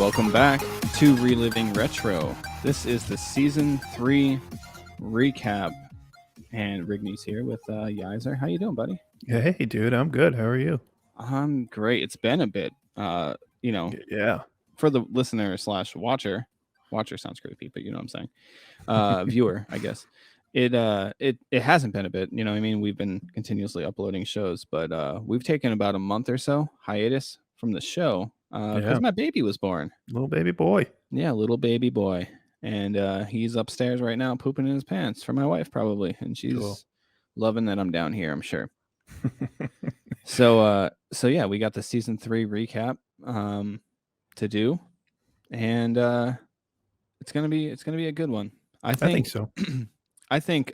Welcome back to Reliving Retro. This is the Season 3 recap. And Rigney's here with Yaiser. How you doing, buddy? Hey, dude, I'm good. How are you? I'm great. It's been a bit. Yeah. For the listener slash watcher sounds creepy, but you know what I'm saying. Viewer, I guess. It hasn't been a bit. You know what I mean? We've been continuously uploading shows, but we've taken about a month or so hiatus from the show because my baby was born. Little baby boy. Yeah, little baby boy. And he's upstairs right now pooping in his pants for my wife, probably. And she's loving that I'm down here, I'm sure. So yeah, we got the Season 3 recap to do. And it's gonna be a good one. I think so. I think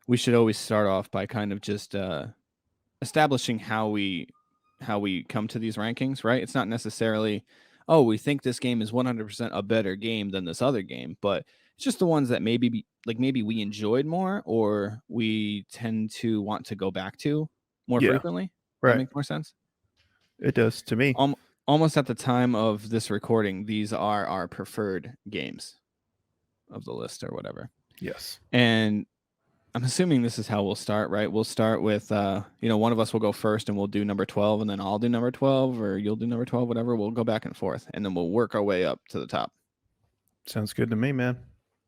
we should always start off by kind of just establishing how we come to these rankings, right? It's not necessarily, oh, we think this game is 100% a better game than this other game, but it's just the ones that maybe we enjoyed more or we tend to want to go back to more frequently. Right. That makes more sense. It does to me. Almost at the time of this recording, these are our preferred games of the list or whatever. Yes. And I'm assuming this is how we'll start, right? We'll start with, one of us will go first and we'll do number 12, and then I'll do number 12 or you'll do number 12, whatever. We'll go back and forth, and then we'll work our way up to the top. Sounds good to me, man.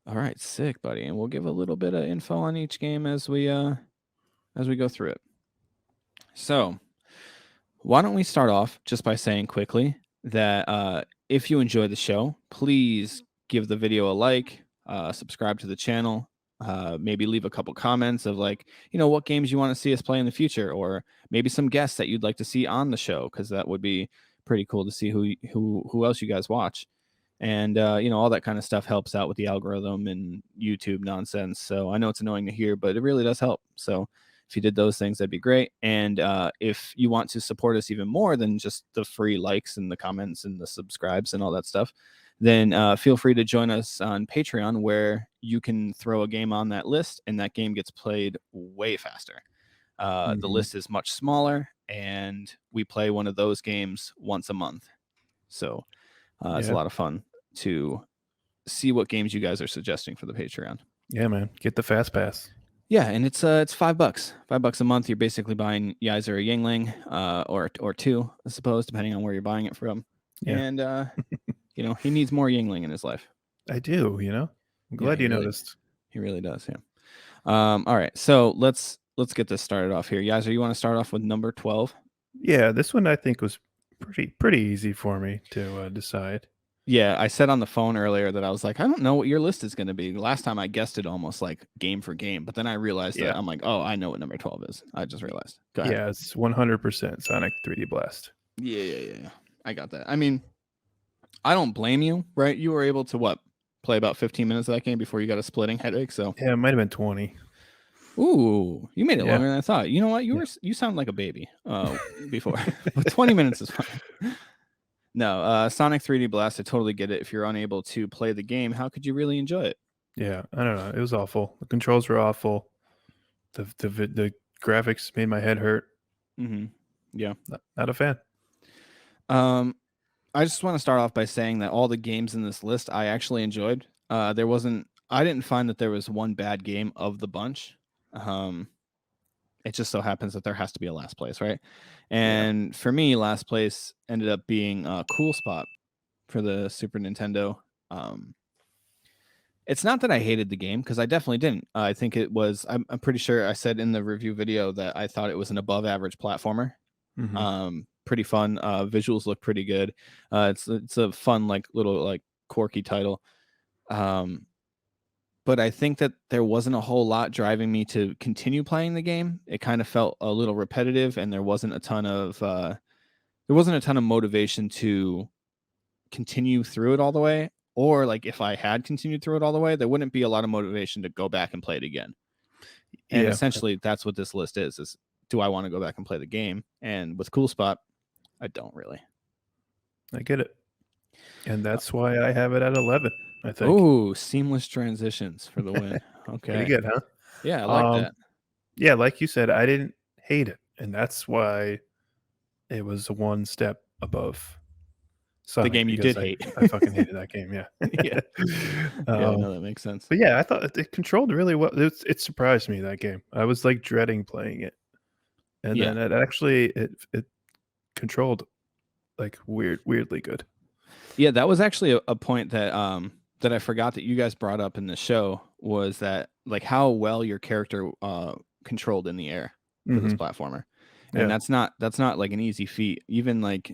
All right, sick, buddy. And we'll give a little bit of info on each game as we go through it. So why don't we start off just by saying quickly that if you enjoy the show, please give the video a like, subscribe to the channel, maybe leave a couple comments of what games you want to see us play in the future, or maybe some guests that you'd like to see on the show, because that would be pretty cool to see who else you guys watch. And all that kind of stuff helps out with the algorithm and YouTube nonsense. So I know it's annoying to hear, but it really does help. So if you did those things, that'd be great. And if you want to support us even more than just the free likes and the comments and the subscribes and all that stuff, then feel free to join us on Patreon, where you can throw a game on that list and that game gets played way faster. The list is much smaller, and we play one of those games once a month. So it's a lot of fun to see what games you guys are suggesting for the Patreon. Yeah, man. Get the fast pass. Yeah, and it's $5. $5 a month. You're basically buying Yaiser or Yingling, or two, I suppose, depending on where you're buying it from. Yeah. And he needs more Yingling in his life. I do. I'm glad you noticed. He really does. Yeah. All right, so let's get this started off here. Yaiser, you want to start off with number 12? Yeah, this one I think was pretty easy for me to decide. Yeah, I said on the phone earlier that I was like, I don't know what your list is going to be. Last time I guessed it almost like game for game, but then I realized that I'm like, oh, I know what number 12 is. I just realized. Go ahead. Yeah, it's 100% Sonic 3D Blast. Yeah. I got that. I mean, I don't blame you, right? You were able to play about 15 minutes of that game before you got a splitting headache. So yeah, it might have been 20. Ooh, you made it longer than I thought. You know what? You sound like a baby before, but 20 minutes is fine. No, Sonic 3D Blast, I totally get it. If you're unable to play the game, how could you really enjoy it? Yeah, I don't know. It was awful. The controls were awful. The graphics made my head hurt. Mm-hmm. Yeah. Not a fan. I just want to start off by saying that all the games in this list I actually enjoyed. I didn't find that there was one bad game of the bunch. It just so happens that there has to be a last place, right? And for me, last place ended up being a Cool Spot for the Super Nintendo. It's not that I hated the game, because I definitely didn't. I think it was, I'm pretty sure I said in the review video that I thought it was an above average platformer. Mm-hmm. Pretty fun. Visuals look pretty good. It's a fun, little quirky title. But I think that there wasn't a whole lot driving me to continue playing the game. It kind of felt a little repetitive, and there wasn't a ton of motivation to continue through it all the way. Or if I had continued through it all the way, there wouldn't be a lot of motivation to go back and play it again. And essentially, that's what this list is do I want to go back and play the game? And with Cool Spot, I don't really. I get it. And that's why I have it at 11, I think. Oh, seamless transitions for the win. Okay. Pretty good, huh? Yeah, I like that. Yeah, like you said, I didn't hate it. And that's why it was one step above Sonic game you because did hate. I fucking hated that game. Yeah. Yeah. Yeah, um, no, that makes sense. but yeah, I thought it controlled really well. It surprised me, that game. I was like dreading playing it, and Yeah. then it controlled like weirdly good. Yeah, that was actually a point that I forgot that you guys brought up in the show, was that like how well your character controlled in the air for this Hmm. platformer. And Yeah. that's not like an easy feat. Even like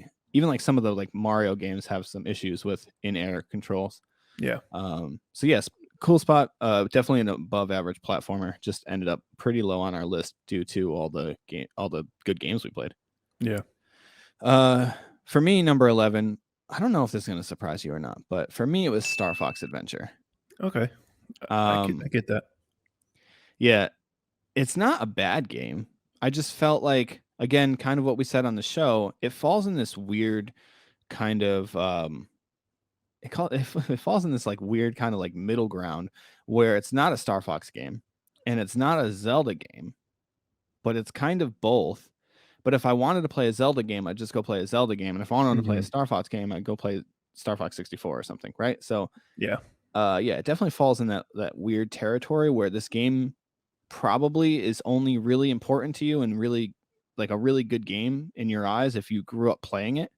some of the like Mario games have some issues with in-air controls. Yeah. So yes, cool spot. Definitely an above average platformer. Just ended up pretty low on our list due to all the good games we played. Yeah. For me, number 11, I don't know if this is going to surprise you or not, but for me, it was Star Fox Adventure. Okay. I Um, get that. yeah, it's not a bad game. I just felt like, again, kind of what we said on the show, it falls in this weird kind of, it falls in this like weird kind of like middle ground where it's not a Star Fox game and it's not a Zelda game, but it's kind of both. But if I wanted to play a Zelda game, I'd just go play a Zelda game. And if I wanted to play a Hmm. Star Fox game, I'd go play Star Fox 64 or something, right? So, Yeah. yeah, it definitely falls in that weird territory where this game probably is only really important to you and really like a really good game in your eyes if you grew up playing it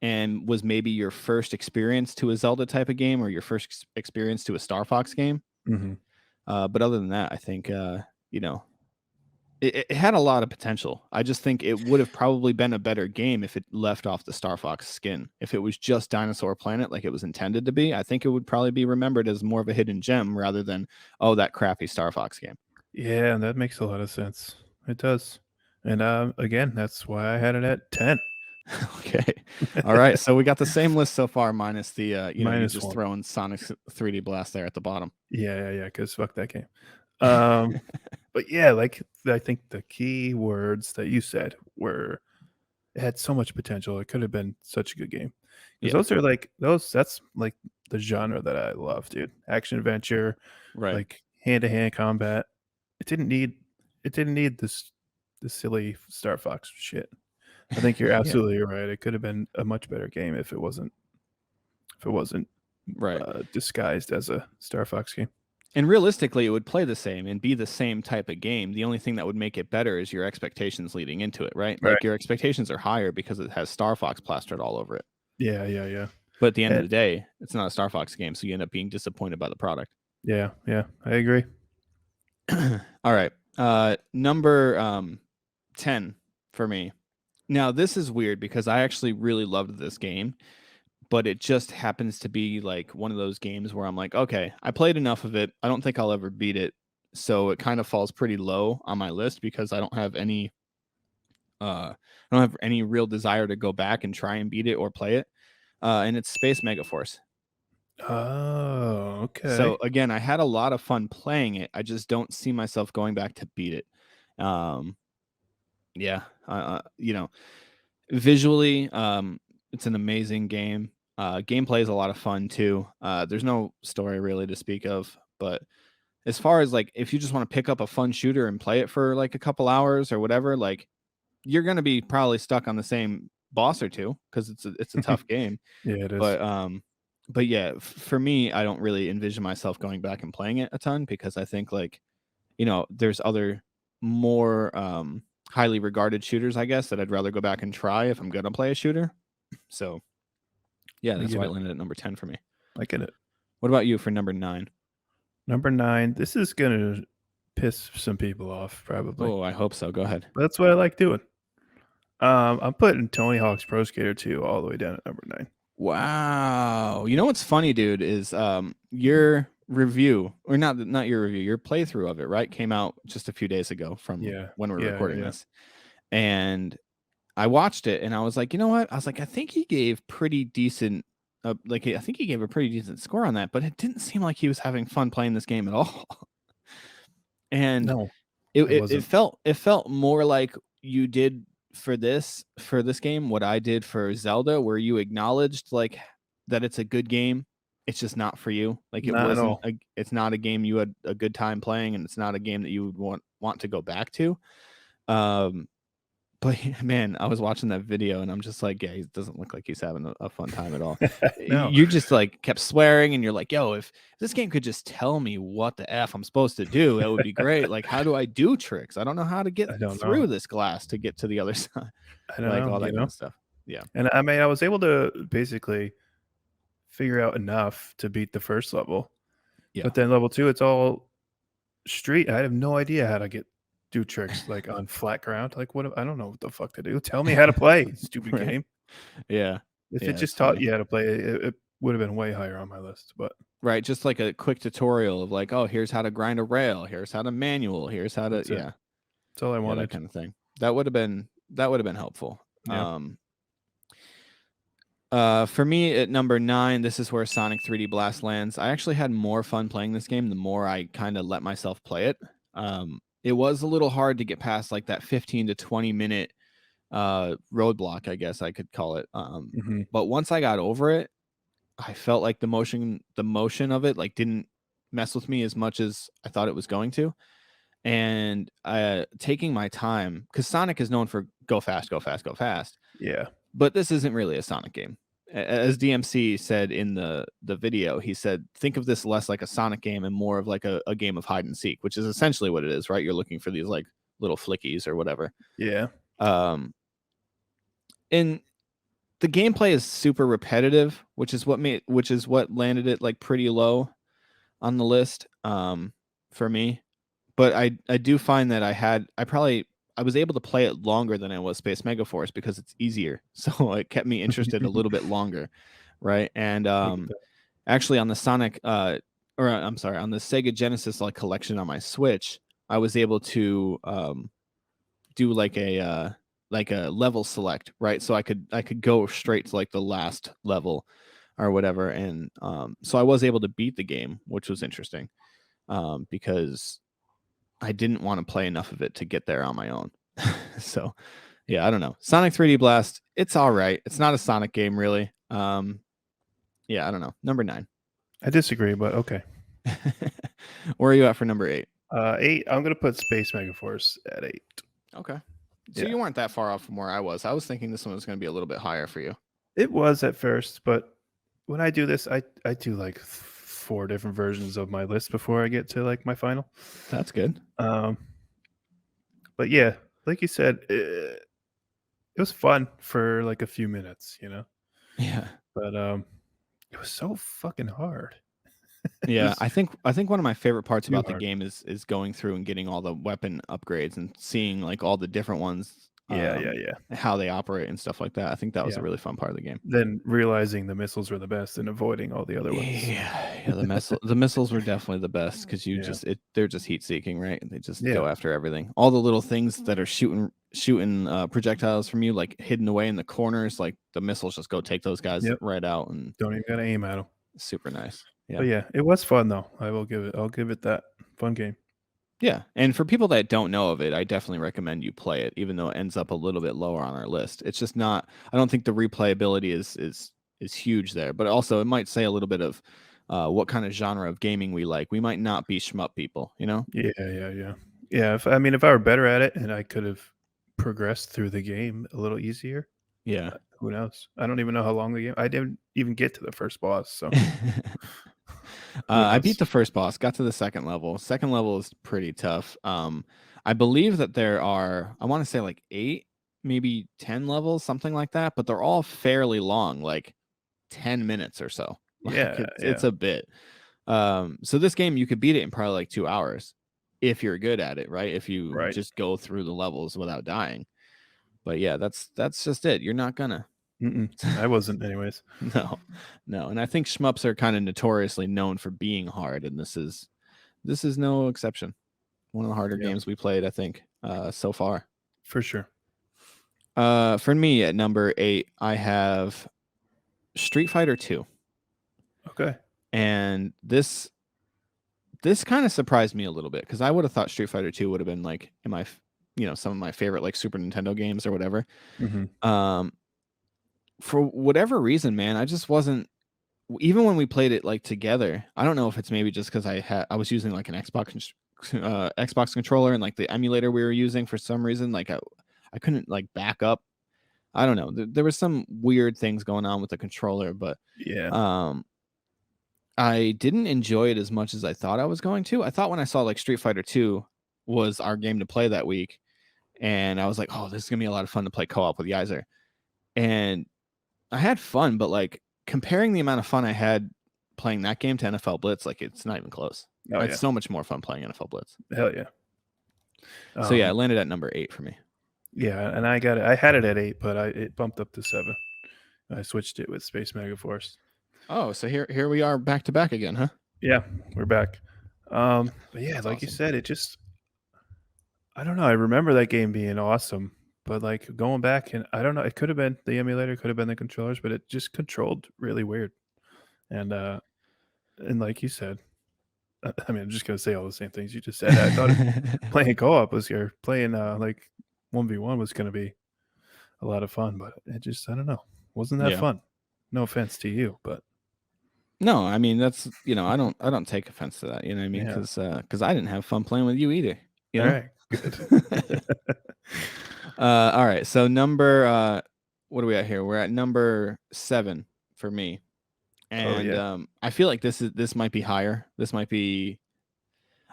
and was maybe your first experience to a Zelda type of game or your first experience to a Star Fox game. Hmm. But other than that, I think you know, it had a lot of potential. I just think it would have probably been a better game if it left off the Star Fox skin. If it was just Dinosaur Planet like it was intended to be, I think it would probably be remembered as more of a hidden gem rather than, oh, that crappy Star Fox game. Yeah, and that makes a lot of sense. It does. And again, that's why I had it at 10. Okay. All right. So we got the same list so far, minus the you Minus just one. throwing Sonic 3D Blast there at the bottom. Yeah, because fuck that game. Um, but yeah, like I think the key words that you said were, it had so much potential. It could have been such a good game. Because Yeah. those are like that's like the genre that I love, dude. Action adventure, Right. like hand to hand combat. It didn't need this silly Star Fox shit. I think you're Yeah. absolutely right. It could have been a much better game if it wasn't Right. disguised as a Star Fox game. And realistically, it would play the same and be the same type of game. The only thing that would make it better is your expectations leading into it, right? Right. Like your expectations are higher because it has Star Fox plastered all over it. Yeah. But at the end of And the day, it's not a Star Fox game, so you end up being disappointed by the product. yeah, I agree. All right. Number 10 for me. Now, this is weird because I actually really loved this game, but it just happens to be like one of those games where I'm like, okay, I played enough of it. I don't think I'll ever beat it. So it kind of falls pretty low on my list because I don't have any real desire to go back and try and beat it or play it. And it's Space Megaforce. Oh, So okay. again, I had a lot of fun playing it. I just don't see myself going back to beat it. Um, yeah, visually, it's an amazing game. Gameplay is a lot of fun too. There's no story really to speak of, but as far as like if you just want to pick up a fun shooter and play it for like a couple hours or whatever, like you're gonna be probably stuck on the same boss or two because it's a tough game. Yeah, it is. But yeah, for me, I don't really envision myself going back and playing it a ton because I think like there's other more highly regarded shooters, I guess, that I'd rather go back and try if I'm gonna play a shooter. So yeah, I that's get why it it. landed at number 10 for me. I get it. What about you for number 9? Number 9, this is gonna piss some people off probably. Oh, I hope so. Go ahead. But that's what I like doing. I'm putting Tony Hawk's Pro Skater 2 all the way down at number 9. Wow. You know what's funny, dude, is your review, or not your review, your playthrough of it, right? Came out just a few days ago from Yeah. when we're Yeah, recording yeah. this. And I watched it and I was like, you know what? I was like, I think he gave pretty decent I think he gave a pretty decent score on that, but it didn't seem like he was having fun playing this game at all. And No, it, it it, it wasn't. felt more like you did for this game what I did for Zelda, where you acknowledged like that it's a good game. It's just not for you. Like Not at all. it's not a game you had a good time playing, and it's not a game that you would want to go back to. Um, But man, I was watching that video and I'm just like, yeah, he doesn't look like he's having a fun time at all. No, You just like kept swearing and you're like, yo, if this game could just tell me what the F I'm supposed to do, that would be great. Like, how do I do tricks? I don't know how to get I don't know. through this glass to get to the other side. I don't Like know, all you that kind know? of stuff. Yeah. And I mean, I was able to basically figure out enough to beat the first level, Yeah. but then level 2, it's all street. I have no idea how to do tricks, like, on flat ground. Like, I don't know what the fuck to do. Tell me how to play, stupid Right. game. Yeah. If it Yeah. It's just taught funny. you how to play, it would have been way higher on my list, but Right. Just like a quick tutorial of like, oh, here's how to grind a rail. Here's how to manual. Here's how to, that's it. yeah. That's all I Yeah. That wanted. kind of thing. That would have been helpful. Yeah. For me at number 9, this is where Sonic 3D Blast lands. I actually had more fun playing this game the more I kind of let myself play it. It was a little hard to get past like that 15 to 20 minute roadblock, I guess I could call it. Mhm. But once I got over it, I felt like the motion of it like didn't mess with me as much as I thought it was going to. And taking my time, because Sonic is known for go fast, go fast, go fast. Yeah. But this isn't really a Sonic game. As DMC said in the video, he said, think of this less like a Sonic game and more of like a game of hide and seek, which is essentially what it is, right? You're looking for these like little flickies or whatever. Yeah. Um, and the gameplay is super repetitive, which is what landed it like pretty low on the list for me. But I do find that I was able to play it longer than I was Space Megaforce because it's easier. So it kept me interested a little bit longer, right? And I get that. actually on the I'm sorry, on the Sega Genesis like collection on my Switch, I was able to do like a level select, right? So I could go straight to like the last level or whatever, and so I was able to beat the game, which was interesting because I didn't want to play enough of it to get there on my own. So, yeah, I don't know. Sonic 3D Blast, it's all right. It's not a Sonic game, really. Yeah, I don't know. Number 9. I disagree, but okay. Where are you at for number 8? 8, I'm gonna put Space Megaforce at 8. Okay. So Yeah. you weren't that far off from where I was. I was thinking this one was going to be a little bit higher for you. It was at first, but when I do this, I do like 4 different versions of my list before I get to like my final. That's good. But yeah, like you said, it was fun for like a few minutes, you know. Yeah. But it was so fucking hard. Yeah, was I think one of my favorite parts too about the hard. game is going through and getting all the weapon upgrades and seeing like all the different ones, Yeah. how they operate and stuff like that. I think that was a Yeah. really fun part of the game. Then realizing the missiles were the best and avoiding all the other ones. Yeah, the missiles were definitely the best because Yeah. they're just heat seeking, right? They just Yeah. go after everything. All the little things that are shooting projectiles from you, like hidden away in the corners, like the missiles just go take those guys Yep. right out, and Don't even gotta aim at them. super nice. Yeah. But yeah, it was fun though. I'll give it that. Fun game. Yeah, and for people that don't know of it, I definitely recommend you play it, even though it ends up a little bit lower on our list. It's just not. I don't think the replayability is huge there, but also it might say a little bit of what kind of genre of gaming we like. We might not be shmup people, you know? Yeah. If I were better at it and I could have progressed through the game a little easier, Yeah. who knows? I don't even know how long the game. I didn't even get to the first boss, so I beat the first boss, got to the second level. Second level is pretty tough. I believe that there are, I want to say like 8, maybe 10 levels, something like that, but they're all fairly long, like 10 minutes or so. Like Yeah, it's a bit. So this game you could beat it in probably like 2 hours if you're good at it, right? If you right. just go through the levels without dying. But yeah, that's just it. You're not gonna. I wasn't, anyways. No. And I think shmups are kind of notoriously known for being hard, and this is no exception. One of the harder Yeah. games we played, I think, so far. For sure. For me at number 8, I have Street Fighter 2. Okay. And this kind of surprised me a little bit because I would have thought Street Fighter 2 would have been like some of my favorite like Super Nintendo games or whatever. Mhm. For whatever reason, man, I just wasn't. Even when we played it like together, I don't know if it's maybe just because I was using like an Xbox controller and like the emulator we were using for some reason. Like I couldn't like back up. I don't know. There was some weird things going on with the controller, but Yeah. I didn't enjoy it as much as I thought I was going to. I thought when I saw like Street Fighter 2 was our game to play that week, and I was like, oh, this is gonna be a lot of fun to play co-op with Yaiser. And I had fun, but like comparing the amount of fun I had playing that game to NFL Blitz, like it's not even close. Oh I yeah. had so much more fun playing NFL Blitz. Hell yeah. So yeah, it landed at number 8 for me. Yeah, and I got it. I had it at 8, but it bumped up to 7. I switched it with Space Megaforce. Oh, so here we are back to back again, huh? Yeah, we're back. But yeah, That's like you awesome. said, it just I don't know. I remember that game being awesome, but like going back and I don't know, it could have been the emulator, could have been the controllers, but it just controlled really weird. And like you said, I mean, I'm just gonna say all the same things you just said. I thought playing co-op was here, playing like 1v1 was gonna be a lot of fun, but it just I don't know, wasn't that Yeah. fun. No offense to you, but No, I mean that's I don't take offense to that. You know what I mean? yeah. Because I didn't have fun playing with you either. You All know. right, good. All right. So number what are we at here? We're at number 7 for me, Oh and yeah. I feel like this might be higher. This might be.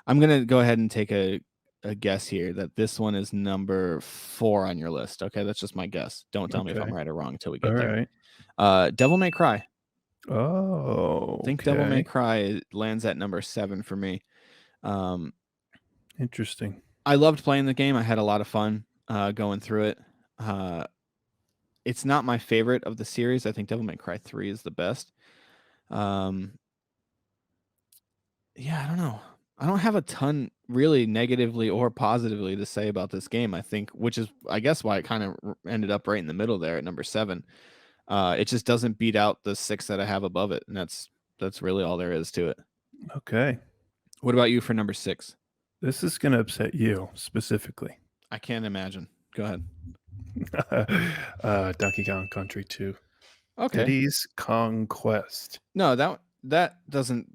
I'm gonna go ahead and take a guess here that this one is number 4 on your list. Okay, that's just my guess. Don't tell me if I'm Okay. right or wrong until we All get there. right. Devil May Cry. Oh, I think Devil May okay. Cry lands at number 7 for me. Interesting. I loved playing the game. I had a lot of fun going through it. It's not my favorite of the series. I think Devil May Cry 3 is the best. Yeah, I don't know. I don't have a ton really negatively or positively to say about this game, I think, which is, I guess, why it kind of ended up right in the middle there at number 7. It just doesn't beat out the 6 that I have above it, and that's really all there is to it. Okay. What about you for number 6? This is going to upset you specifically. I can't imagine. Go ahead. Donkey Kong Country 2. Okay. Diddy's Conquest. No, that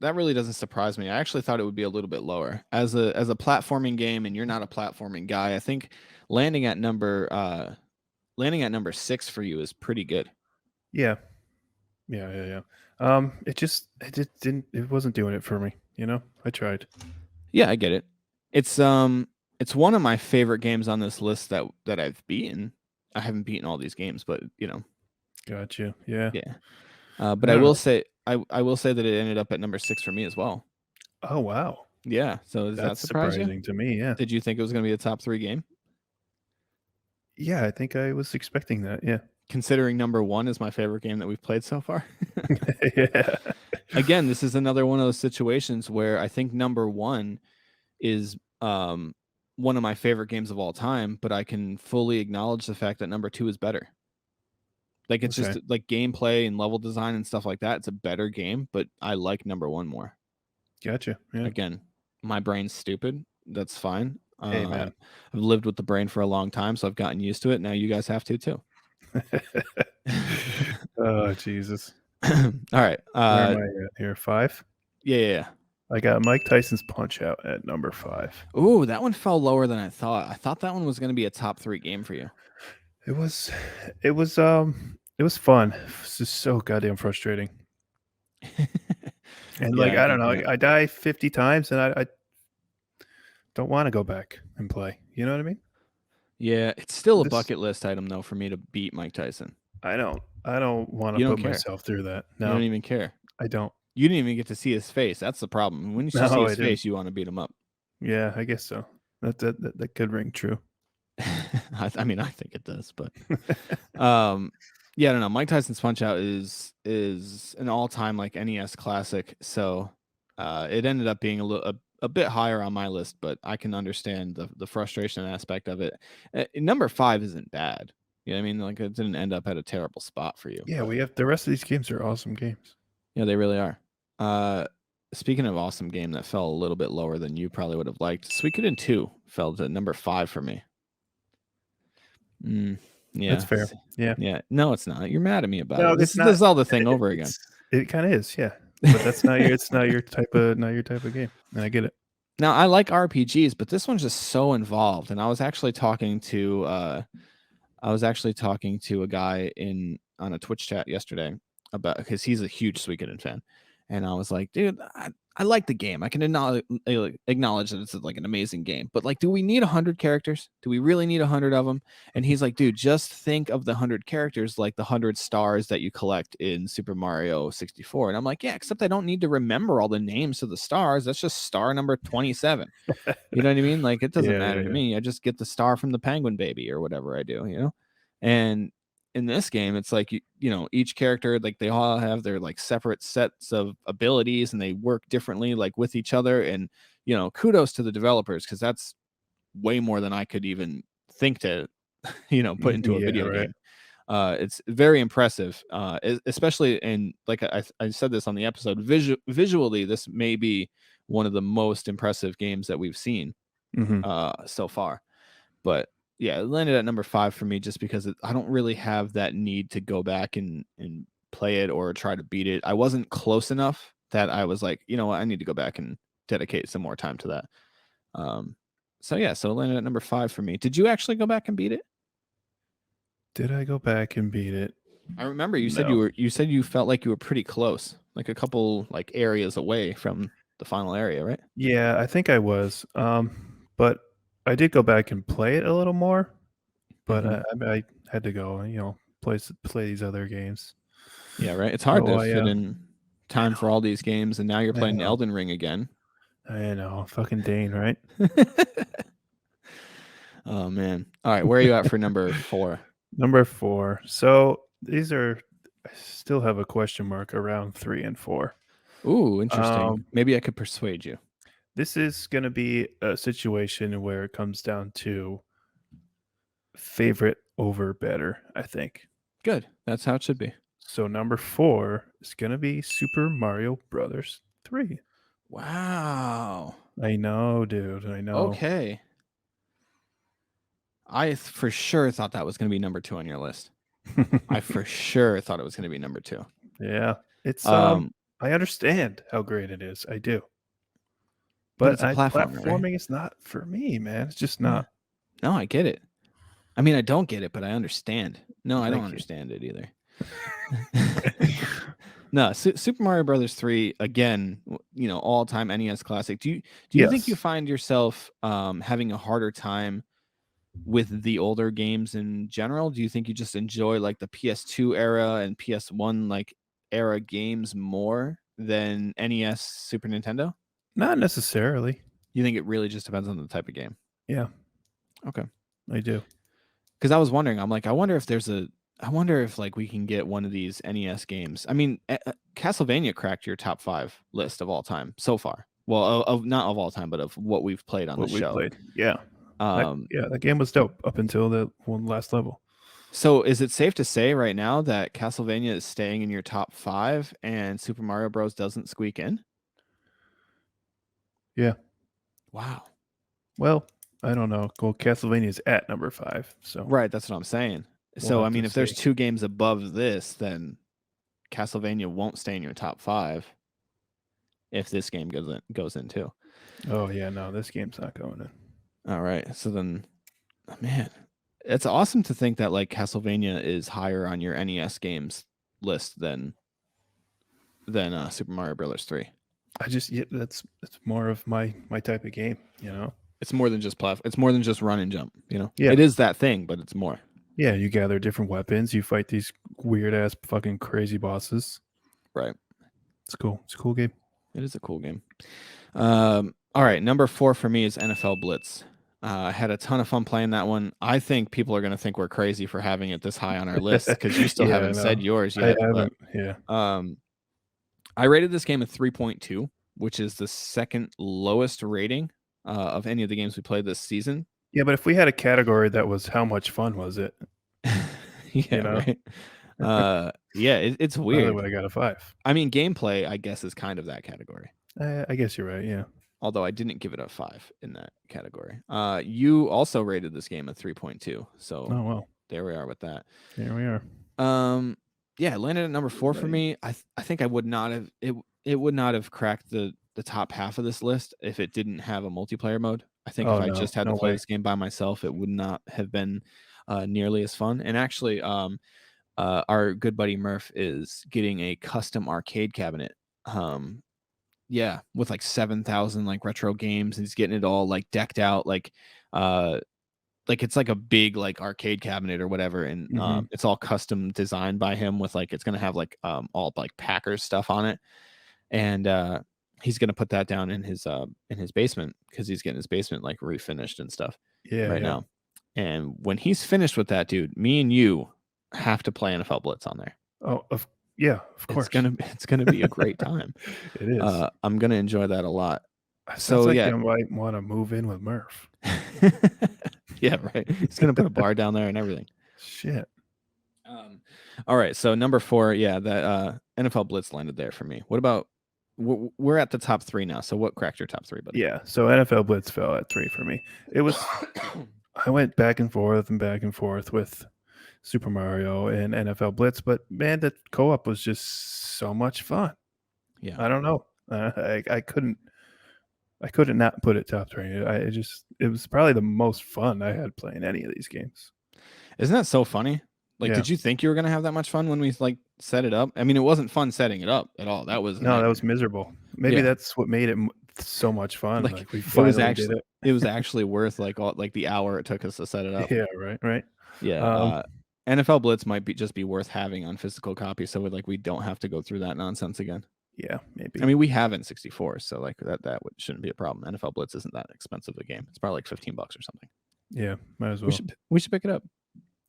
really doesn't surprise me. I actually thought it would be a little bit lower. As a platforming game, and you're not a platforming guy, I think landing at number 6 for you is pretty good. Yeah. It wasn't doing it for me, I tried. Yeah, I get it. It's one of my favorite games on this list that I've beaten. I haven't beaten all these games, but Got you. Yeah. But I will say that it ended up at number 6 for me as well. Oh wow. Yeah. So does that That's surprise you? surprising to me. Yeah. Did you think it was going to be a top 3 game? Yeah, I think I was expecting that. Yeah. Considering number 1 is my favorite game that we've played so far. Yeah. Again, this is another one of those situations where I think number 1 is one of my favorite games of all time, but I can fully acknowledge the fact that number 2 is better. Like it's just like gameplay and level design and stuff like that. It's a better game, but I like number 1 more. Gotcha. Yeah. Again, my brain's stupid. That's fine. Hey man. I've lived with the brain for a long time, so I've gotten used to it. Now you guys have to too. Oh Jesus. All right. Where am I at here? 5? Yeah. I got Mike Tyson's Punch Out at number 5. Ooh, that one fell lower than I thought. I thought that one was going to be a top 3 game for you. It was fun. It was just so goddamn frustrating. And Yeah, like I don't know, I die 50 times and I don't want to go back and play. You know what I mean? Yeah, it's still a bucket list item though for me to beat Mike Tyson. I don't want to put myself through that. No. You don't even care. I don't. You didn't even get to see his face. That's the problem. When you see his face, you want to beat him up. Yeah, I guess so. That could ring true. I mean, I think it does, but yeah, I don't know. Mike Tyson's Punch Out is an all-time like NES classic, so it ended up being a bit higher on my list, but I can understand the frustration aspect of it. Number 5 isn't bad. You know what I mean? Like it didn't end up at a terrible spot for you. Yeah, we have the rest of these games are awesome games. Yeah, they really are. Speaking of awesome game that fell a little bit lower than you probably would have liked, Suikoden 2 fell to number 5 for me. Yeah, that's fair. Yeah. No, it's not. You're mad at me about it. This is all the thing over again. It kind of is, yeah. But that's not your. It's not your type of game, and I get it. Now I like RPGs, but this one's just so involved. And I was actually talking to I was actually talking to a guy on a Twitch chat yesterday about, because he's a huge Suikoden fan, and I was like, dude, I like the game. I can acknowledge that it's like an amazing game, but like, do we need 100 characters? Do we really need 100 of them? And he's like, dude, just think of the 100 characters like the 100 stars that you collect in Super Mario 64. And I'm like, yeah, except I don't need to remember all the names of the stars. That's just star number 27. You know what I mean? Like, it doesn't Yeah, matter to me. I just get the star from the penguin baby or whatever I do, you know? And in this game, it's like, you know, each character, like, they all have their like separate sets of abilities and they work differently, like with each other. And, you know, kudos to the developers, because that's way more than I could even think to, you know, put into a yeah, video right. game. It's very impressive, especially in, like I said this on the episode, visually, this may be one of the most impressive games that we've seen Hmm. so far. But yeah, it landed at number 5 for me just because I don't really have that need to go back and play it or try to beat it. I wasn't close enough that I was like, you know what, I need to go back and dedicate some more time to that. So yeah, so it landed at number 5 for me. Did you actually go back and beat it? Did I go back and beat it? I remember you said No. you said you felt like you were pretty close, like a couple like areas away from the final area, right? Yeah, I think I was. But I did go back and play it a little more. But Mhm. I had to go, play these other games. Yeah, right. It's hard So to I fit in I time for know, all these games, and now you're I playing know, Elden Ring again. I know. Fucking Dane, right? Oh man. All right, where are you at for number 4? Number 4. So these are. I still have a question mark around 3 and 4. Ooh, interesting. Um, Maybe I could persuade you. this is going to be a situation where it comes down to favorite over better, I think. Good. That's how it should be. So number 4 is going to be Super Mario Brothers 3. Wow. I know, dude. I know. Okay. I for sure thought that was going to be number 2 on your list. I for sure thought it was going to be number 2. Yeah. It's Um, I understand how great it is. I do. but But it's a platformer, right? platforming is not for me, man. It's just Yeah. not. No, I get it. I mean, I don't get it, but I understand. No, I don't Thank you. understand it either. No, Super Mario Brothers 3 again, you know, all-time NES classic. Do you think you Yes. find yourself having a harder time with the older games in general? Do you think you just enjoy like the PS2 era and PS1 like era games more than NES, Super Nintendo? Not necessarily. You think it really just depends on the type of game? Yeah, Okay. I do. Because I was wondering, I'm like, I wonder if like we can get one of these NES games. I mean, Castlevania cracked your top 5 list of all time so far. Well, of not of all time, but of what we've played on the What we show. played. Yeah. Um, That game was dope up until the one last level. so is it safe to say right now that Castlevania is staying in your top 5 and Super Mario Bros. Doesn't squeak in? Yeah. Wow. Well, I don't know. Well, Castlevania is at number 5, so Right, that's what I'm saying. we'll So I have mean, to if there's see. 2 games above this, then Castlevania won't stay in your top 5 if this game goes in too. Oh yeah, no, this game's not going in. All right. So then, man, it's awesome to think that like Castlevania is higher on your NES games list than Super Mario Brothers 3. That's more of my type of game, you know. It's more than just it's more than just run and jump, you know. Yeah. It is that thing, but it's more. Yeah, you gather different weapons, you fight these weird ass fucking crazy bosses. Right. It's cool. It's a cool game. It is a cool game. All right, number 4 for me is NFL Blitz. I had a ton of fun playing that one. I think people are going to think we're crazy for having it this high on our list because you still Yeah, haven't no, said yours I yet. haven't. Yeah. I rated this game a 3.2, which is the second lowest rating of any of the games we played this season. Yeah, but if we had a category that was how much fun was it? Yeah, know? right. Yeah, it's Probably weird. would have got a 5. I mean, gameplay, I guess, is kind of that category. I guess you're right. Yeah. Although I didn't give it a 5 in that category. You also rated this game a 3.2. So Oh well. there we are with that. Here we are. Yeah, it landed at number 4 for me. I think I would not have it would not have cracked the top half of this list if it didn't have a multiplayer mode. I think if I just had to play this game by myself, it would not have been nearly as fun. And actually, our good buddy Murph is getting a custom arcade cabinet. Yeah, with like 7,000 like retro games. He's getting it all like decked out, uh, like it's like a big like arcade cabinet or whatever, and Hmm. it's all custom designed by him with like it's gonna have like all like Packers stuff on it, and he's gonna put that down in his basement because he's getting his basement like refinished and stuff Yeah, right yeah. now. And when he's finished with that, dude, me and you have to play NFL Blitz on there. Oh, yeah, of course. It's gonna be a great time. It is. I'm gonna enjoy that a lot. Sounds So like yeah, you might want to move in with Murph. yeah, right. He's gonna put a bar down there and everything. Shit. All right, so number 4, yeah, that NFL Blitz landed there for me. What about we're at the top 3 now. So what cracked your top 3, buddy? Yeah, so NFL Blitz fell at 3 for me. It was I went back and forth with Super Mario and NFL Blitz, but man, the co-op was just so much fun. Yeah. I don't know. I couldn't not put it top 3. It was probably the most fun I had playing any of these games. Isn't that so funny? Like, Yeah. did you think you were gonna have that much fun when we like set it up? I mean, it wasn't fun setting it up at all. That was No, that was miserable. Maybe Yeah. that's what made it so much fun. Like, We it was finally did actually it. it was actually worth like all like the hour it took us to set it up. Yeah, right. Yeah. NFL Blitz might just be worth having on physical copy, so we don't have to go through that nonsense again. Yeah, maybe. I mean, we have it in 64, so like shouldn't be a problem. NFL Blitz isn't that expensive a game. It's probably like $15 or something. Yeah, might as well. We should pick it up.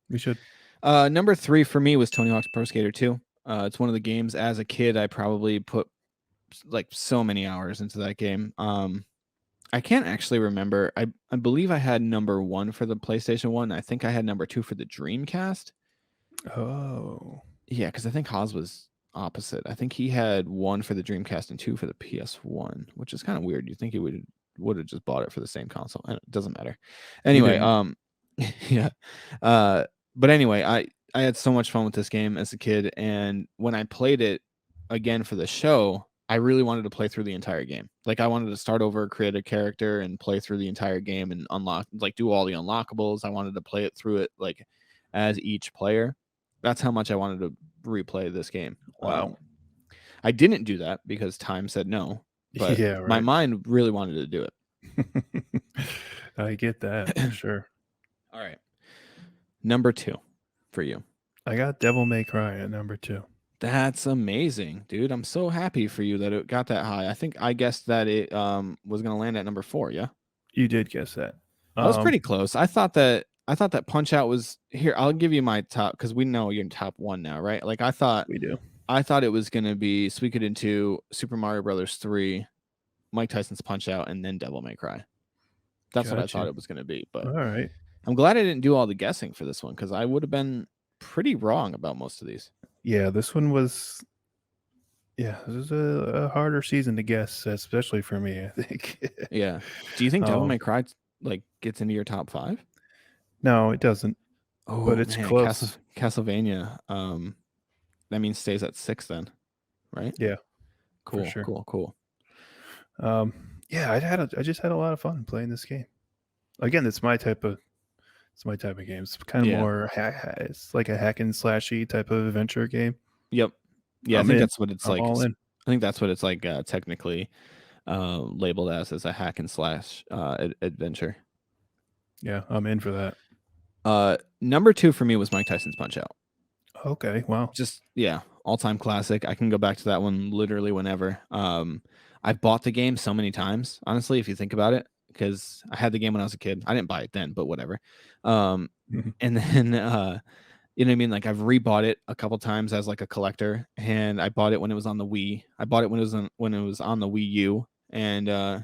We should. Number 3 for me was Tony Hawk's Pro Skater 2. It's one of the games as a kid I probably put like so many hours into that game. I can't actually remember. I believe I had number 1 for the PlayStation 1. I think I had number 2 for the Dreamcast. Oh. Yeah, because I think Haas was opposite. I think he had 1 for the Dreamcast and 2 for the PS1, which is kind of weird. You think he would have just bought it for the same console. It doesn't matter. Anyway, yeah. But anyway, I had so much fun with this game as a kid, and when I played it again for the show, I really wanted to play through the entire game. Like I wanted to start over, create a character, and play through the entire game and do all the unlockables. I wanted to play it through it like as each player. That's how much I wanted to replay this game. Wow. I didn't do that because time said no, but Yeah, right. my mind really wanted to do it. I get that for sure. All right. Number 2 for you. I got Devil May Cry at number 2. That's amazing, dude. I'm so happy for you that it got that high. I think I guessed that it was going to land at number 4, yeah? You did guess that. I was pretty close. I thought that Punch Out was here. I'll give you my top because we know you're in top 1 now, right? Like I thought we do. I thought it was going to be Suikoden 2, Super Mario Brothers 3, Mike Tyson's Punch Out, and then Devil May Cry. That's what I thought it was going to be. But all right. I'm glad I didn't do all the guessing for this one because I would have been pretty wrong about most of these. Yeah, this one was. Yeah, this is a harder season to guess, especially for me, I think. Yeah. Do you think Devil May Cry like gets into your top 5? No, it doesn't. Oh, but it's close. Castlevania. That means stays at 6 then, right? Yeah. Cool. Sure. Cool. Yeah, I just had a lot of fun playing this game. Again, it's my type of game. It's kind of more it's like a hack and slashy type of adventure game. Yep. Yeah, I think that's what it's like. All in. I think that's what it's like technically labeled as a hack and slash adventure. Yeah, I'm in for that. Number 2 for me was Mike Tyson's Punch Out. Okay, wow. Just all-time classic. I can go back to that one literally whenever. I bought the game so many times, honestly, if you think about it, because I had the game when I was a kid. I didn't buy it then, but whatever. And then you know what I mean? Like I've rebought it a couple times as like a collector, and I bought it when it was on the Wii. I bought it when it was on the Wii U, and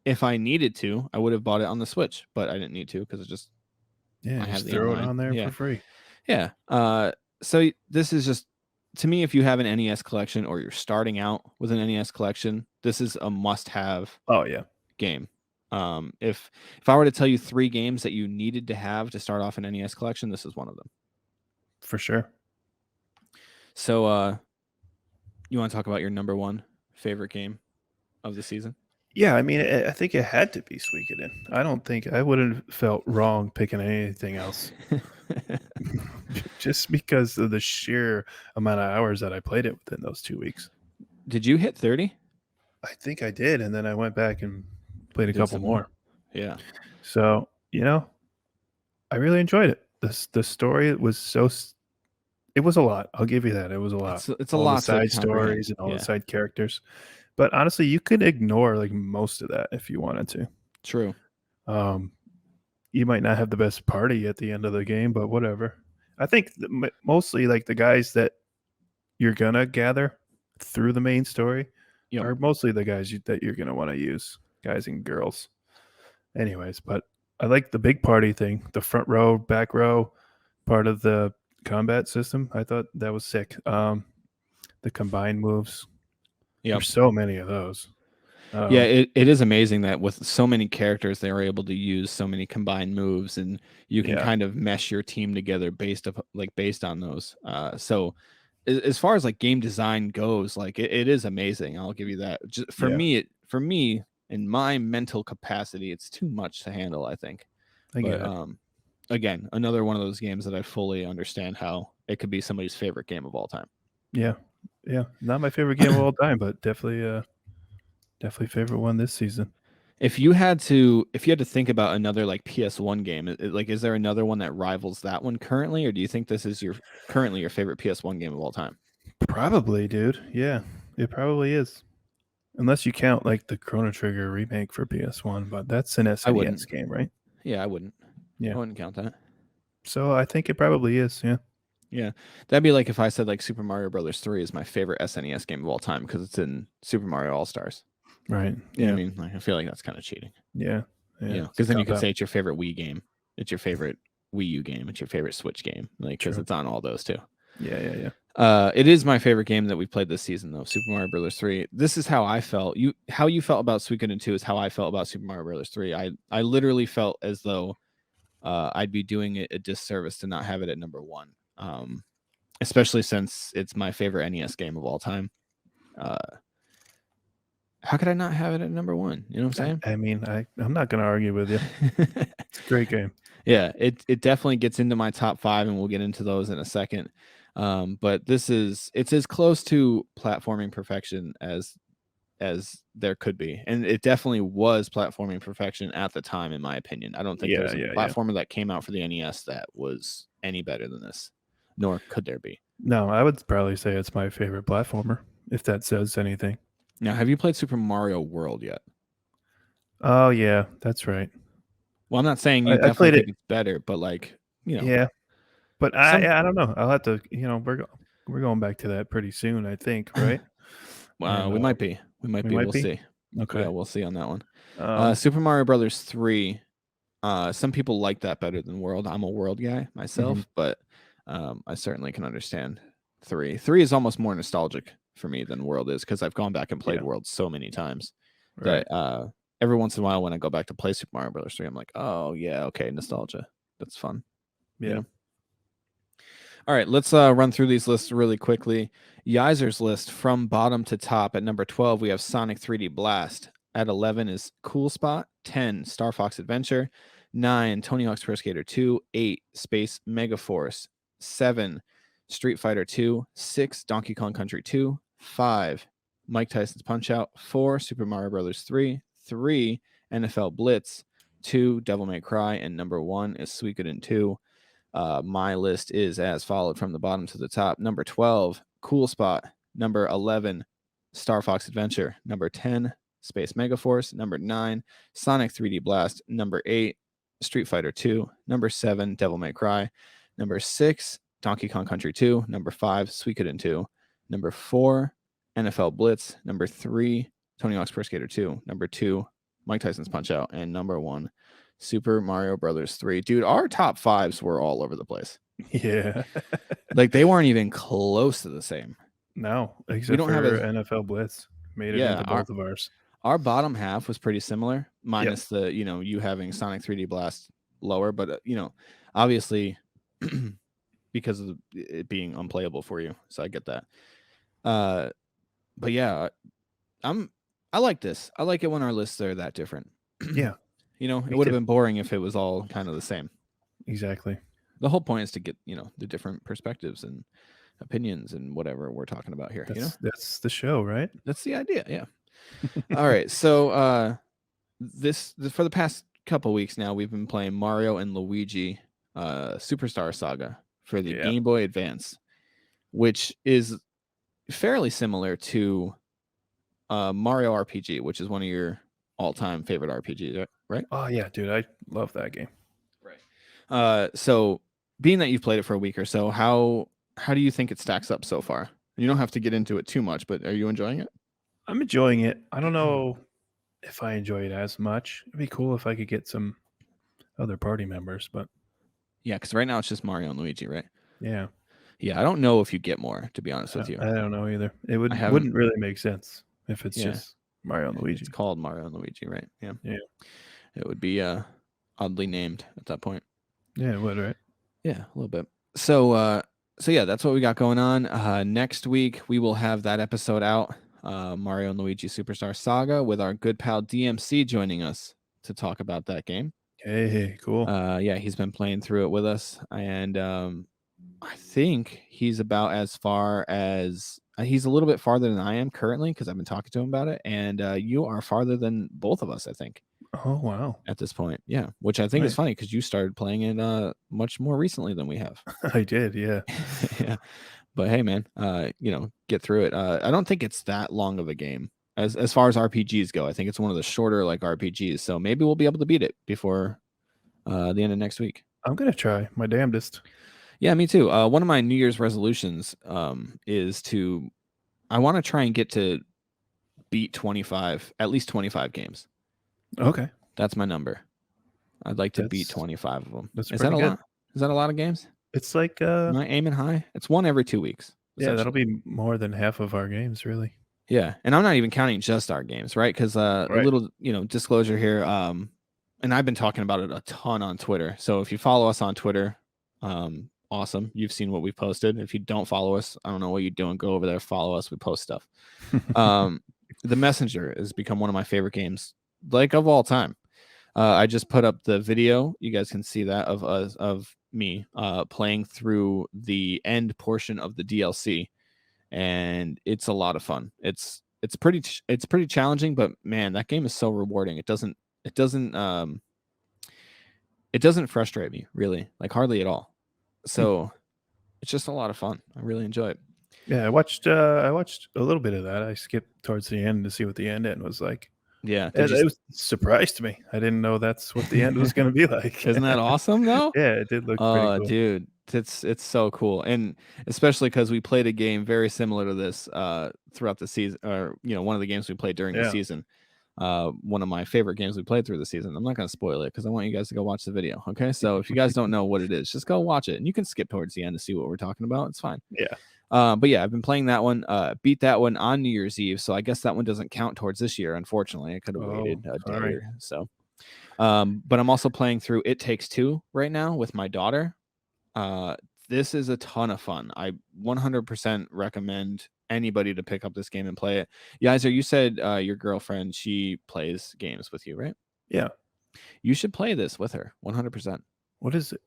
if I needed to, I would have bought it on the Switch, but I didn't need to because it just I just throw it on there for free. Yeah. So this is just, to me, if you have an NES collection or you're starting out with an NES collection, this is a must-have. Oh yeah, game. If I were to tell you 3 games that you needed to have to start off an NES collection, this is one of them. For sure. So, you want to talk about your number 1 favorite game of the season? Yeah, I mean, I think it had to be Suikoden. I don't think I would have felt wrong picking anything else. Just because of the sheer amount of hours that I played it within those 2 weeks. Did you hit 30? I think I did, and then I went back and played a Did couple some more? more. Yeah. So, I really enjoyed it. The story was it was a lot. I'll give you that. It was a lot. It's a All the lot to side comprehend. stories and all Yeah. the side characters. But honestly, you could ignore like most of that if you wanted to. True. You might not have the best party at the end of the game, but whatever. I think mostly like the guys that you're gonna gather through the main story Yep. are mostly the guys that you're gonna want to use, guys and girls. Anyways, but I like the big party thing, the front row, back row part of the combat system. I thought that was sick. The combined moves. Yep. There's so many of those. Yeah, it is amazing that with so many characters, they were able to use so many combined moves, and you can kind of mesh your team together based on those. So as far as like game design goes, like it is amazing. I'll give you that. Just for me, in my mental capacity, it's too much to handle, I think. But again, another one of those games that I fully understand how it could be somebody's favorite game of all time. Yeah. Not my favorite game of all time, but definitely favorite one this season. If you had to think about another like PS1 game, like is there another one that rivals that one currently, or do you think this is currently your favorite PS1 game of all time? Probably, dude. Yeah, it probably is. Unless you count like the Chrono Trigger remake for PS1, but that's an SNES game, right? Yeah, I wouldn't. Yeah. I wouldn't count that. So I think it probably is, yeah. Yeah. That'd be like if I said like Super Mario Brothers 3 is my favorite SNES game of all time because it's in Super Mario All-Stars. Right. You know what I mean? Like, I feel like that's kind of cheating. Yeah. Yeah. Because then you could say it's your favorite Wii game. It's your favorite Wii U game. It's your favorite Switch game. Like, because it's on all those too. Yeah. It is my favorite game that we played this season, though. Super Mario Brothers 3. This is how I felt. How you felt about Suikoden 2 is how I felt about Super Mario Brothers 3. I literally felt as though I'd be doing it a disservice to not have it at number one. Especially since it's my favorite NES game of all time. How could I not have it at number one? You know what I'm saying? I mean, I'm not going to argue with you. It's a great game. Yeah, it definitely gets into my top 5, and we'll get into those in a second. But it's as close to platforming perfection as there could be, and it definitely was platforming perfection at the time, in my opinion. I don't think there's a platformer that came out for the NES that was any better than this, nor could there be. No, I would probably say it's my favorite platformer, if that says anything. Now, have you played Super Mario World yet? Oh yeah, that's right. Well, I'm not saying you definitely think it's better, but like, yeah. But I don't know. I'll have to. We're going back to that pretty soon, I think, right? Well, we might be. We'll see. Okay. Yeah, we'll see on that one. Super Mario Brothers 3. Some people like that better than World. I'm a World guy myself, but I certainly can understand 3. 3 is almost more nostalgic for me than World is because I've gone back and played World so many times that every once in a while when I go back to play Super Mario Brothers 3, I'm like, oh yeah, okay, nostalgia. That's fun. Yeah. All right, let's run through these lists really quickly. Yaiser's list from bottom to top. At number 12, we have Sonic 3D Blast. At 11 is Cool Spot. 10, Star Fox Adventure. 9, Tony Hawk's Pro Skater 2. 8, Space Mega Force. 7, Street Fighter 2. 6, Donkey Kong Country 2. 5, Mike Tyson's Punch-Out. 4, Super Mario Brothers 3. 3, NFL Blitz. 2, Devil May Cry. And number 1 is Suikoden 2. My list is as followed from the bottom to the top. Number 12, Cool Spot. Number 11, Star Fox Adventure. Number 10, Space Megaforce. Number 9, Sonic 3D Blast. Number 8, Street Fighter 2. Number 7, Devil May Cry. Number 6, Donkey Kong Country 2. Number 5, Suikoden 2. Number 4, NFL Blitz. Number 3, Tony Hawk's Pro Skater 2. Number 2, Mike Tyson's Punch-Out. And number 1, Super Mario Brothers 3. Dude, our top 5s were all over the place. Yeah. Like they weren't even close to the same. No, except for NFL Blitz. Made it into both of ours. Our bottom half was pretty similar, minus the, you having Sonic 3D Blast lower, but obviously because of it being unplayable for you. So I get that. But yeah, I like this. I like it when our lists are that different. Yeah. It would have been boring if it was all kind of the same. Exactly. The whole point is to get, the different perspectives and opinions and whatever we're talking about here. That's the show, right? That's the idea. Yeah. All right. So this for the past couple weeks now, we've been playing Mario and Luigi Superstar Saga for the Yeah. Game Boy Advance, which is fairly similar to Mario RPG, which is one of your all-time favorite RPGs, right? Oh yeah, dude, I love that game. Right. So being that you've played it for a week or so, how do you think it stacks up so far? You don't have to get into it too much, but are you enjoying it? I'm enjoying it. I don't know if I enjoy it as much. It'd be cool if I could get some other party members, but Yeah, because right now it's just Mario and Luigi, right? yeah, Yeah, I don't know if you get more, to be honest with you. I don't know either. It I haven't. wouldn't really make sense if it's Yeah, just Mario and Luigi. it's called Mario and Luigi, right? Yeah. Yeah. It would be oddly named at that point. Yeah, it would, right? Yeah, a little bit. So yeah, that's what we got going on. Next week we will have that episode out, Mario and Luigi Superstar Saga, with our good pal DMC joining us to talk about that game. Hey, cool. Yeah, he's been playing through it with us, and I think he's about as far as he's a little bit farther than I am currently because I've been talking to him about it, and you are farther than both of us, I think. Oh wow. At this point, yeah, which I think is Right. funny because you started playing it much more recently than we have. I did, yeah. Yeah, but hey, man, get through it. I don't think it's that long of a game as far as RPGs go. I think it's one of the shorter like RPGs, so maybe we'll be able to beat it before the end of next week. I'm gonna try my damnedest. Yeah, me too. One of my New Year's resolutions is I want to try and get to beat at least 25 games. Okay. That's my number. I'd like to beat 25 of them. That's Is that a pretty good. lot? Is that a lot of games? It's like Am I aiming high? It's one every 2 weeks. yeah, that'll essentially. be more than half of our games, really. Yeah, and I'm not even counting just our games, right? Because a Right. little, disclosure here. And I've been talking about it a ton on Twitter. So if you follow us on Twitter, awesome. You've seen what we've posted. If you don't follow us, I don't know what you're doing. Go over there, follow us. We post stuff. The Messenger has become one of my favorite games, like of all time. I just put up the video. You guys can see that of me playing through the end portion of the DLC, and it's a lot of fun. It's pretty challenging, but man, that game is so rewarding. It doesn't frustrate me really, like hardly at all. So it's just a lot of fun. I really enjoy it. Yeah, I watched a little bit of that. I skipped towards the end to see what the end was like. Yeah, It was surprised me. I didn't know that's what the end was going to be like. Isn't that awesome though? Yeah, it did look pretty cool. Dude, it's so cool, and especially because we played a game very similar to this throughout the season, or one of the games we played during the season. One of my favorite games we played through the season. I'm not going to spoil it because I want you guys to go watch the video. Okay, so if you guys don't know what it is, just go watch it, and you can skip towards the end to see what we're talking about. It's fine. Yeah. But yeah, I've been playing that one. Beat that one on New Year's Eve, so I guess that one doesn't count towards this year. Unfortunately, I could have waited a day or so. But I'm also playing through It Takes Two right now with my daughter. This is a ton of fun. I 100% recommend anybody to pick up this game and play it. Yaiser, you said your girlfriend, she plays games with you, right? Yeah. You should play this with her 100%. What is it?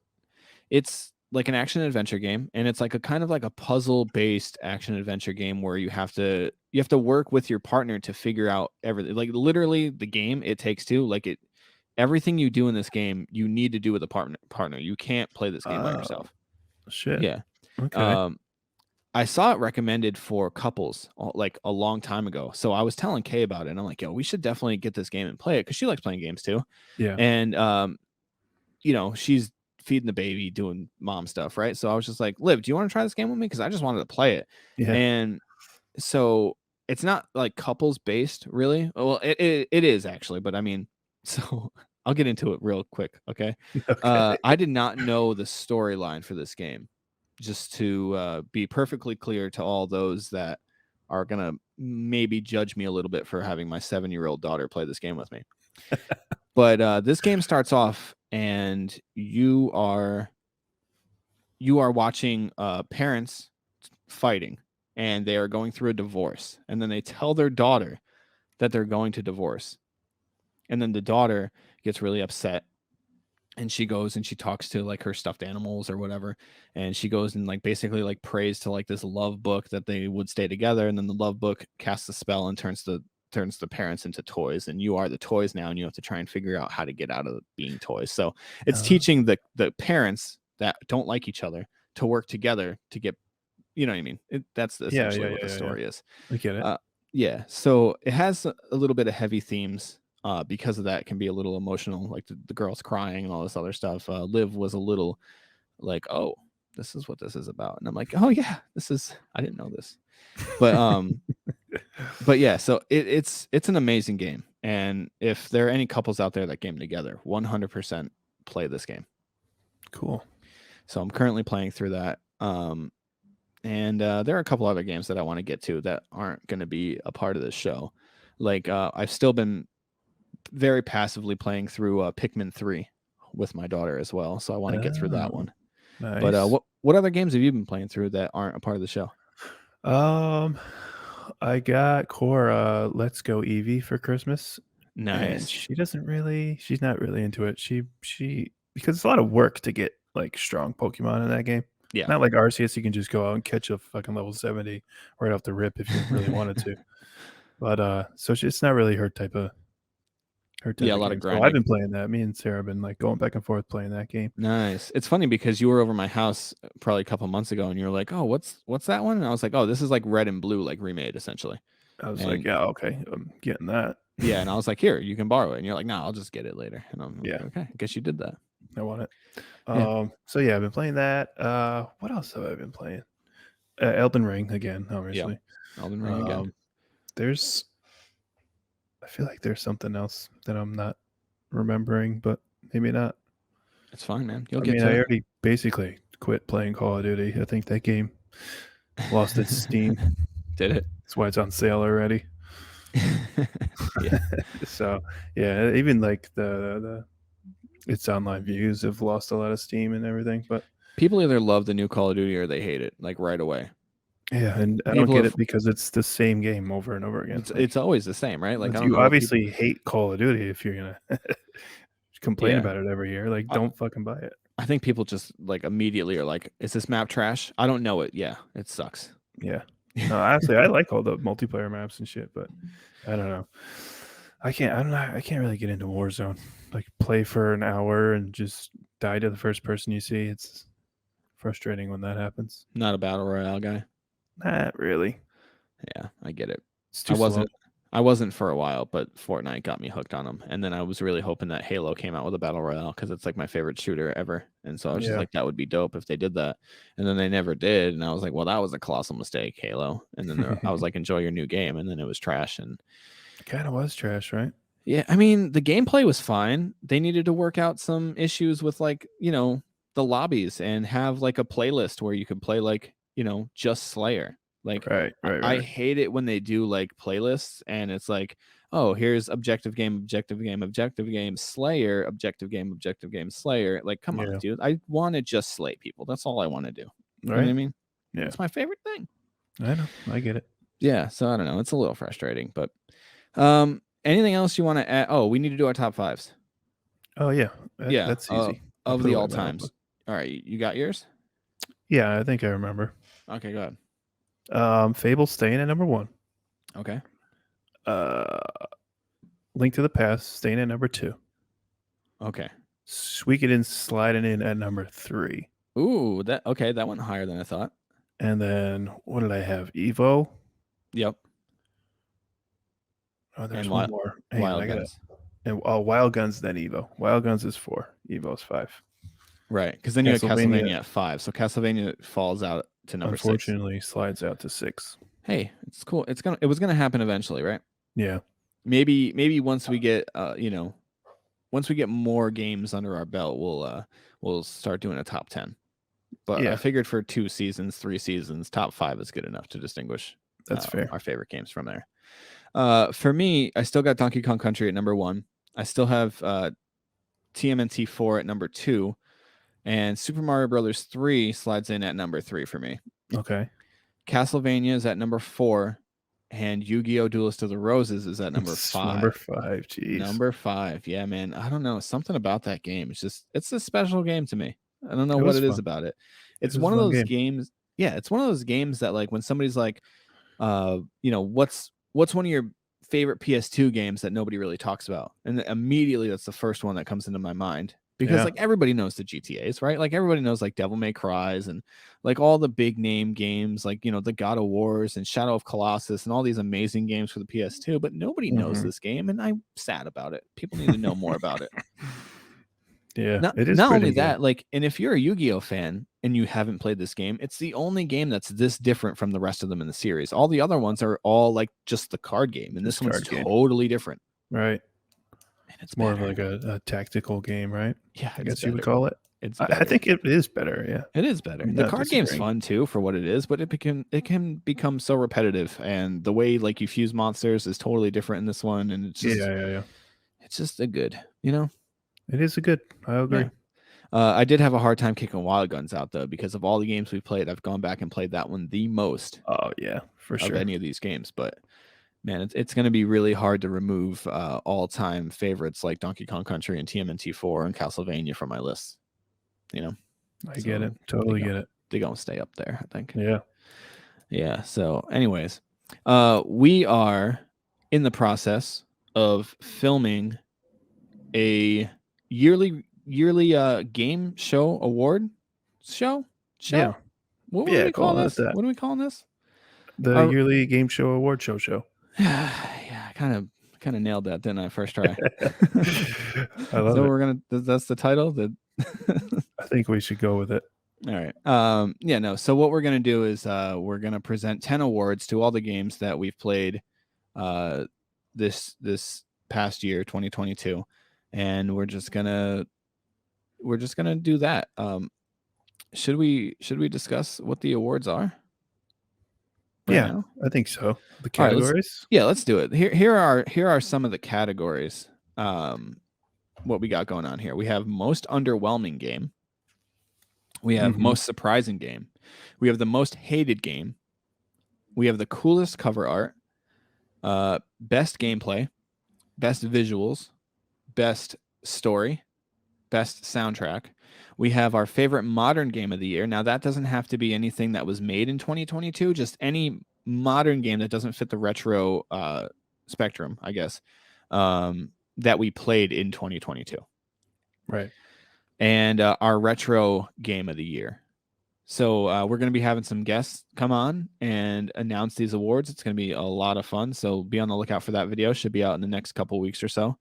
It's like an action adventure game, and it's like a kind of like a puzzle based action adventure game where you have to work with your partner to figure out everything. Like literally the game It Takes Two, like everything you do in this game you need to do with a partner. You can't play this game by yourself. Shit. Yeah. Okay. I saw it recommended for couples like a long time ago. So I was telling Kay about it, and I'm like, yo, we should definitely get this game and play it because she likes playing games too. Yeah. And she's feeding the baby, doing mom stuff, right? So I was just like, Liv, do you want to try this game with me? Because I just wanted to play it. Yeah. And so it's not like couples based, really. Well, it is actually, but I mean, so I'll get into it real quick, okay? Okay. I did not know the storyline for this game, just to be perfectly clear to all those that are gonna maybe judge me a little bit for having my 7-year-old daughter play this game with me. But this game starts off, and you are watching parents fighting, and they are going through a divorce, and then they tell their daughter that they're going to divorce, and then the daughter gets really upset, and she goes and she talks to like her stuffed animals or whatever, and she goes and like basically like prays to like this love book that they would stay together, and then the love book casts a spell and turns the parents into toys, and you are the toys now, and you have to try and figure out how to get out of being toys. So it's teaching the parents that don't like each other to work together to get, you know what I mean? That's essentially what the story is. I get it. Yeah, so it has a little bit of heavy themes. Because of that, it can be a little emotional, like the girls crying and all this other stuff. Liv was a little like, "Oh, this is what this is about," and I'm like, "Oh yeah, I didn't know this," but yeah, so it's an amazing game, and if there are any couples out there that game together, 100% play this game. Cool. So I'm currently playing through that. And there are a couple other games that I want to get to that aren't going to be a part of this show. Like I've still been very passively playing through Pikmin 3 with my daughter as well, so I want to get through that one. Nice. But what other games have you been playing through that aren't a part of the show? I got Cora Let's Go Eevee for Christmas. Nice. And she's not really into it. She because it's a lot of work to get like strong Pokemon in that game. Yeah. Not like Arceus, you can just go out and catch a fucking level 70 right off the rip if you really wanted to. But so it's not really her type of a lot of grinding. So I've been playing that. Me and Sarah have been like going back and forth playing that game. Nice. It's funny because you were over my house probably a couple months ago, and you were like, "Oh, what's that one?" And I was like, "Oh, this is like Red and Blue, like remade essentially." I was like, "Yeah, okay, I'm getting that." Yeah, and I was like, "Here, you can borrow it," and you're like, "No, I'll just get it later." And I'm like, "Okay, I guess you did that." I want it. So yeah, I've been playing that. What else have I been playing? Elden Ring again, obviously. Yeah. Elden Ring again. I feel like there's something else that I'm not remembering, but maybe not. It's fine, man. I already basically quit playing Call of Duty. I think that game lost its steam. Did it? That's why it's on sale already. Yeah. So yeah, even like the its online views have lost a lot of steam and everything. But people either love the new Call of Duty or they hate it, like right away. Yeah, and I don't get it because it's the same game over and over again. It's always the same, right? Like you obviously hate Call of Duty if you're gonna complain about it every year. Like, don't fucking buy it. I think people just like immediately are like, "Is this map trash?" I don't know it. Yeah, it sucks. Yeah. No, honestly, I like all the multiplayer maps and shit, but I don't know. I can't really get into Warzone. Like, play for an hour and just die to the first person you see. It's frustrating when that happens. Not a battle royale guy. Not really. Yeah, I get it. It's too slow. I wasn't for a while, but Fortnite got me hooked on them. And then I was really hoping that Halo came out with a battle royale because it's like my favorite shooter ever. And so I was just like, that would be dope if they did that. And then they never did. And I was like, well, that was a colossal mistake, Halo. And then I was like, enjoy your new game. And then it was trash. And it kind of was trash, right? Yeah, I mean, the gameplay was fine. They needed to work out some issues with like, the lobbies and have like a playlist where you could play like, just Slayer. Like, right. I hate it when they do like playlists and it's like, oh, here's objective game, Slayer, objective game, Slayer. Like, come on, dude. I want to just slay people. That's all I want to do. You know what I mean? Yeah. It's my favorite thing. I know. I get it. Yeah. So I don't know. It's a little frustrating, but anything else you want to add? Oh, we need to do our top fives. Oh, yeah. That's easy. Of the all times. All right. You got yours? Yeah, I think I remember. Okay, go ahead. Fable staying at number 1. Okay. Link to the Past staying at number 2. Okay. Suikoden sliding in at number 3. Ooh, that went higher than I thought. And then what did I have? Evo. Yep. Oh, there's one more. Wild Guns. And Wild Guns, then Evo. Wild Guns is 4. Evo's 5. Right, because then you had Castlevania at 5. So Castlevania falls out to number 6. Unfortunately, slides out to 6. Hey, it's cool. It was gonna happen eventually, right? Yeah. Maybe once we get once we get more games under our belt, we'll start doing a top 10. But I figured for 2 seasons, 3 seasons, top 5 is good enough to distinguish. That's fair. Our favorite games from there. For me, I still got Donkey Kong Country at number 1. I still have TMNT 4 at number 2. And Super Mario Brothers 3 slides in at number 3 for me. Okay. Castlevania is at number 4. and Yu-Gi-Oh! Duelist of the Roses is at number It's 5. number 5. Jeez. Number 5. Yeah, man. I don't know. Something about that game. It's a special game to me. I don't know It what was it is fun. about it. It It's was a one of fun those game. games. Yeah, it's one of those games that like when somebody's like, what's one of your favorite PS2 games that nobody really talks about? And immediately that's the first one that comes into my mind. Because Yeah. like everybody knows the GTAs, right? Like everybody knows like Devil May Cry's and like all the big name games, like the God of Wars and Shadow of Colossus and all these amazing games for the PS2, but nobody knows this game, and I'm sad about it. People need to know more about it. Yeah, it is Not pretty only good. that, like, and if you're a Yu-Gi-Oh fan and you haven't played this game, it's the only game that's this different from the rest of them in the series. All the other ones are all like just the card game, and Just this one's card game. totally different. Right. And it's More better. of like a tactical game, right? Yeah, I it's guess you would better. call it. It's I better. think it is better. Yeah, It is better. I'm The not card game's disagreeing. fun too for what it is, but it can become so repetitive, and the way like you fuse monsters is totally different in this one, and it's just Yeah. it's just a good, It is a good. I agree. Yeah. I did have a hard time kicking Wild Guns out though, because of all the games we played. I've gone back and played that one the most Oh yeah, for of sure. any of these games, but man, it's going to be really hard to remove all-time favorites like Donkey Kong Country and TMNT4 and Castlevania from my list. I get it. Totally get it. They're going to stay up there, I think. Yeah. So anyways, we are in the process of filming a yearly game show award show. Yeah. What Yeah, do we call call it this? that. What are we calling this? The yearly game show award show. Yeah, I kind of nailed that, didn't I? First try. I love it. That's the title. I think we should go with it. All right. So what we're gonna do is we're gonna present 10 awards to all the games that we've played this past year, 2022, and we're just gonna do that. Should we discuss what the awards are? Now? I think so. The Right, categories. let's do it. Here are some of the categories. What we got going on here. We have most underwhelming game. We have most surprising game. We have the most hated game. We have the coolest cover art. Best gameplay. Best visuals. Best story. Best soundtrack. We have our favorite modern game of the year. Now, that doesn't have to be anything that was made in 2022, just any modern game that doesn't fit the retro spectrum, I guess, that we played in 2022. Right. And our retro game of the year. So we're going to be having some guests come on and announce these awards. It's going to be a lot of fun. So be on the lookout for that video. Should be out in the next couple weeks or so.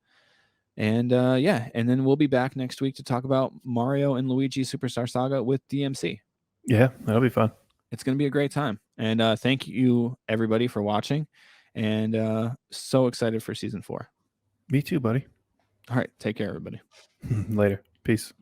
And and then we'll be back next week to talk about Mario and Luigi Superstar Saga with DMC. Yeah, that'll be fun. It's going to be a great time. And thank you, everybody, for watching. And so excited for season 4. Me too, buddy. All right. Take care, everybody. Later. Peace.